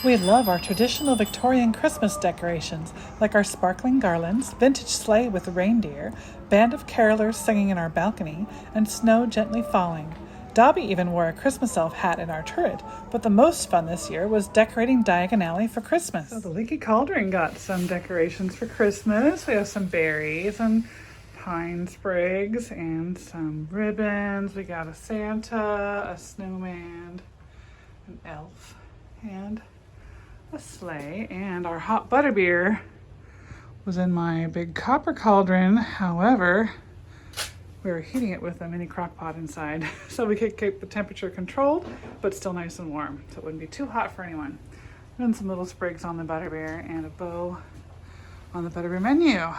We love our traditional Victorian Christmas decorations, like our sparkling garlands, vintage sleigh with reindeer, band of carolers singing in our balcony, and snow gently falling. Dobby even wore a Christmas elf hat in our turret, but the most fun this year was decorating Diagon Alley for Christmas. So the Leaky Cauldron got some decorations for Christmas. We have some berries and pine sprigs and some ribbons. We got a Santa, a snowman, an elf, and a sleigh. And our hot butterbeer was in my big copper cauldron. However, we were heating it with a mini crock pot inside, so we could keep the temperature controlled, but still nice and warm, so it wouldn't be too hot for anyone. And some little sprigs on the butterbeer and a bow on the butterbeer menu.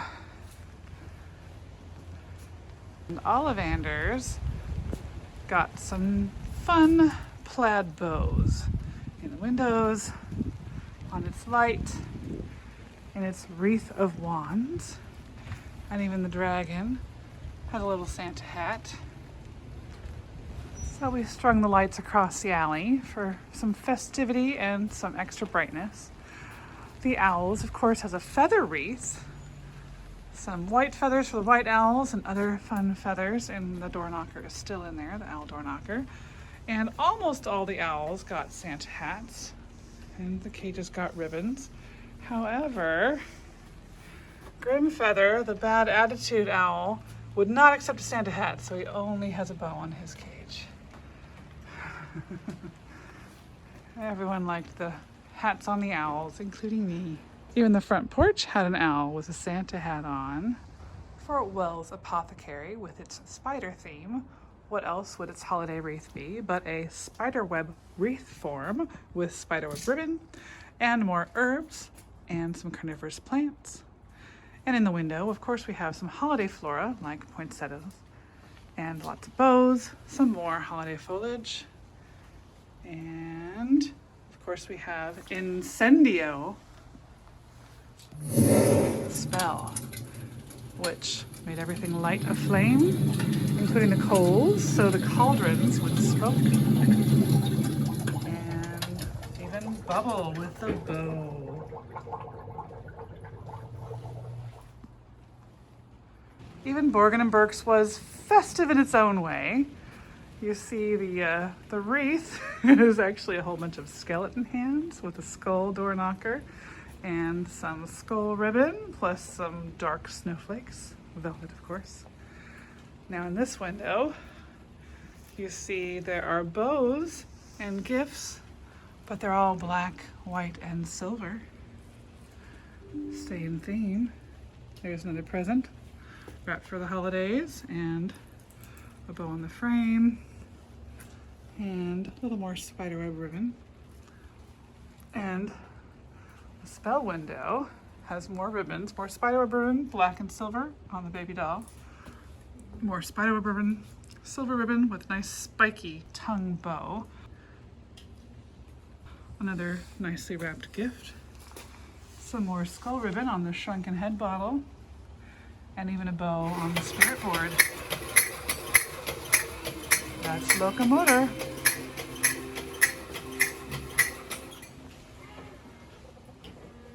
And Ollivanders got some fun plaid bows in the windows, on its light, in its wreath of wands, and even the dragon had a little Santa hat. So we strung the lights across the alley for some festivity and some extra brightness. The owls, of course, has a feather wreath. Some white feathers for the white owls and other fun feathers, and the door knocker is still in there, the owl door knocker. And almost all the owls got Santa hats, and the cages got ribbons. However, Grim Feather, the bad attitude owl, would not accept a Santa hat, so he only has a bow on his cage. Everyone liked the hats on the owls, including me. Even the front porch had an owl with a Santa hat on. Fort Wells Apothecary with its spider theme. What else would its holiday wreath be but a spiderweb wreath form with spiderweb ribbon and more herbs and some carnivorous plants. And in the window, of course, we have some holiday flora like poinsettias and lots of bows, some more holiday foliage. And of course, we have Incendio spell, which made everything light aflame, including the coals, so the cauldrons would smoke. And even bubble with the bow. Even Borgin and Burke's was festive in its own way. You see the wreath is actually a whole bunch of skeleton hands with a skull door knocker and some skull ribbon, plus some dark snowflakes, velvet of course. Now in this window, you see there are bows and gifts, but they're all black, white, and silver. Stay in theme. There's another present wrapped for the holidays, and a bow on the frame, and a little more spiderweb ribbon. And the spell window has more ribbons, more spiderweb ribbon, black and silver on the baby doll, more spiderweb ribbon, silver ribbon with nice spiky tongue bow, another nicely wrapped gift, some more skull ribbon on the shrunken head bottle, and even a bow on the spirit board. That's locomotor.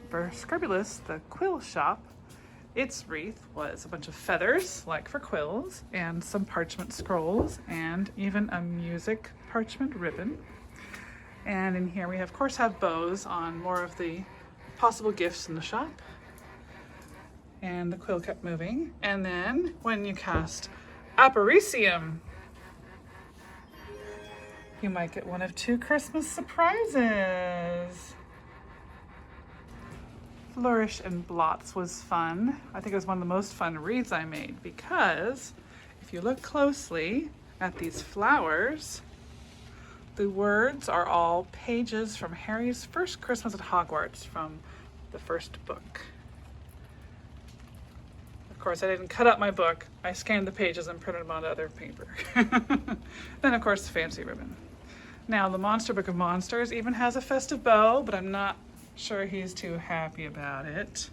For Scribulus, the quill shop, its wreath was a bunch of feathers, like for quills, and some parchment scrolls, and even a music parchment ribbon. And in here we of course have bows on more of the possible gifts in the shop. And the quill kept moving. And then when you cast Aparicium, you might get one of two Christmas surprises. Flourish and Blots was fun. I think it was one of the most fun wreaths I made, because if you look closely at these flowers, the words are all pages from Harry's first Christmas at Hogwarts from the first book. Of course, I didn't cut up my book. I scanned the pages and printed them onto other paper. Then, of course, the fancy ribbon. Now, the Monster Book of Monsters even has a festive bow, but I'm not sure he's too happy about it.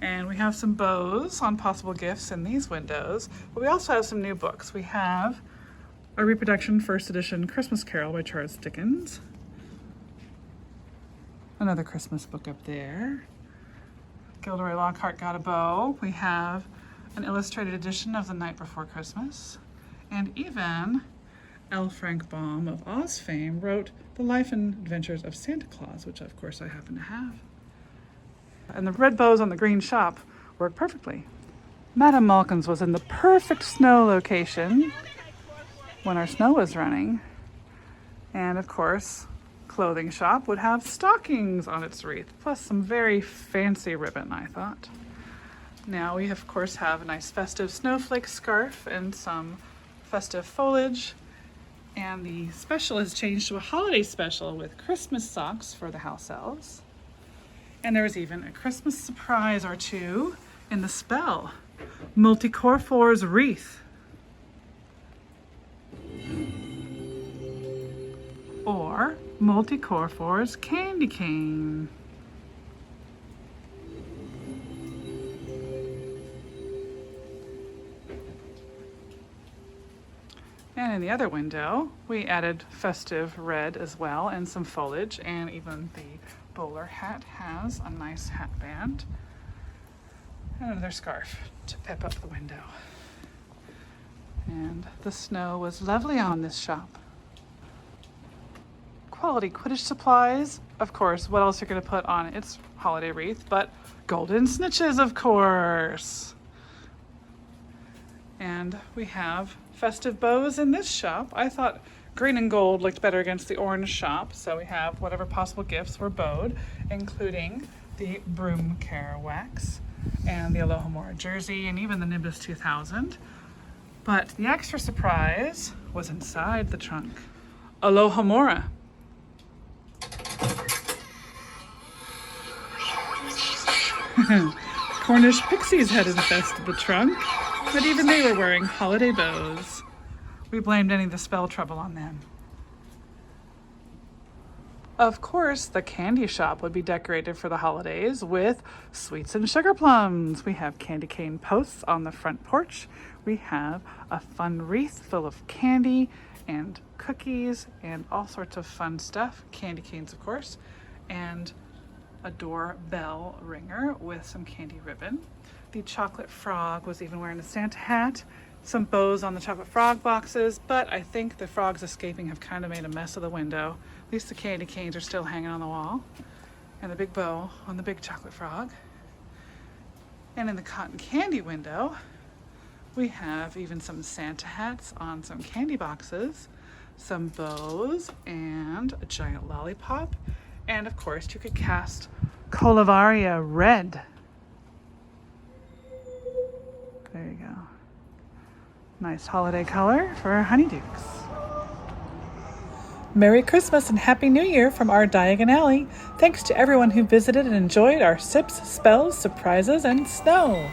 And we have some bows on possible gifts in these windows, but we also have some new books. We have a reproduction, first edition Christmas Carol by Charles Dickens. Another Christmas book up there. Gilderoy Lockhart got a bow. We have an illustrated edition of The Night Before Christmas. And even L. Frank Baum of Oz fame wrote The Life and Adventures of Santa Claus, which of course I happen to have. And the red bows on the green shop work perfectly. Madame Malkin's was in the perfect snow location when our snow was running. And of course, clothing shop would have stockings on its wreath, plus some very fancy ribbon, I thought. Now we of course have a nice festive snowflake scarf and some festive foliage. And the special has changed to a holiday special with Christmas socks for the house elves. And there was even a Christmas surprise or two in the spell. Multicorphor's wreath. Or Multicorphor's candy cane. And in the other window, we added festive red as well and some foliage, and even the bowler hat has a nice hat band. And another scarf to pep up the window. And the snow was lovely on this shop. Quality Quidditch supplies, of course, what else you're going to put on its holiday wreath but golden snitches, of course. And we have festive bows in this shop. I thought green and gold looked better against the orange shop, so we have whatever possible gifts were bowed, including the broom care wax and the Alohomora jersey and even the Nimbus 2000. But the extra surprise was inside the trunk. Alohomora. Cornish pixies had infested the trunk, but even they were wearing holiday bows. We blamed any of the spell trouble on them. Of course, the candy shop would be decorated for the holidays with sweets and sugar plums. We have candy cane posts on the front porch. We have a fun wreath full of candy and cookies and all sorts of fun stuff. Candy canes, of course, and a doorbell ringer with some candy ribbon. The chocolate frog was even wearing a Santa hat, some bows on the chocolate frog boxes, but I think the frogs escaping have kind of made a mess of the window. At least the candy canes are still hanging on the wall, and the big bow on the big chocolate frog. And in the cotton candy window, we have even some Santa hats on some candy boxes, some bows, and a giant lollipop. And of course, you could cast Colovaria red. There you go. Nice holiday color for honeydukes. Merry Christmas and Happy New Year from our Diagon Alley. Thanks to everyone who visited and enjoyed our sips, spells, surprises, and snow.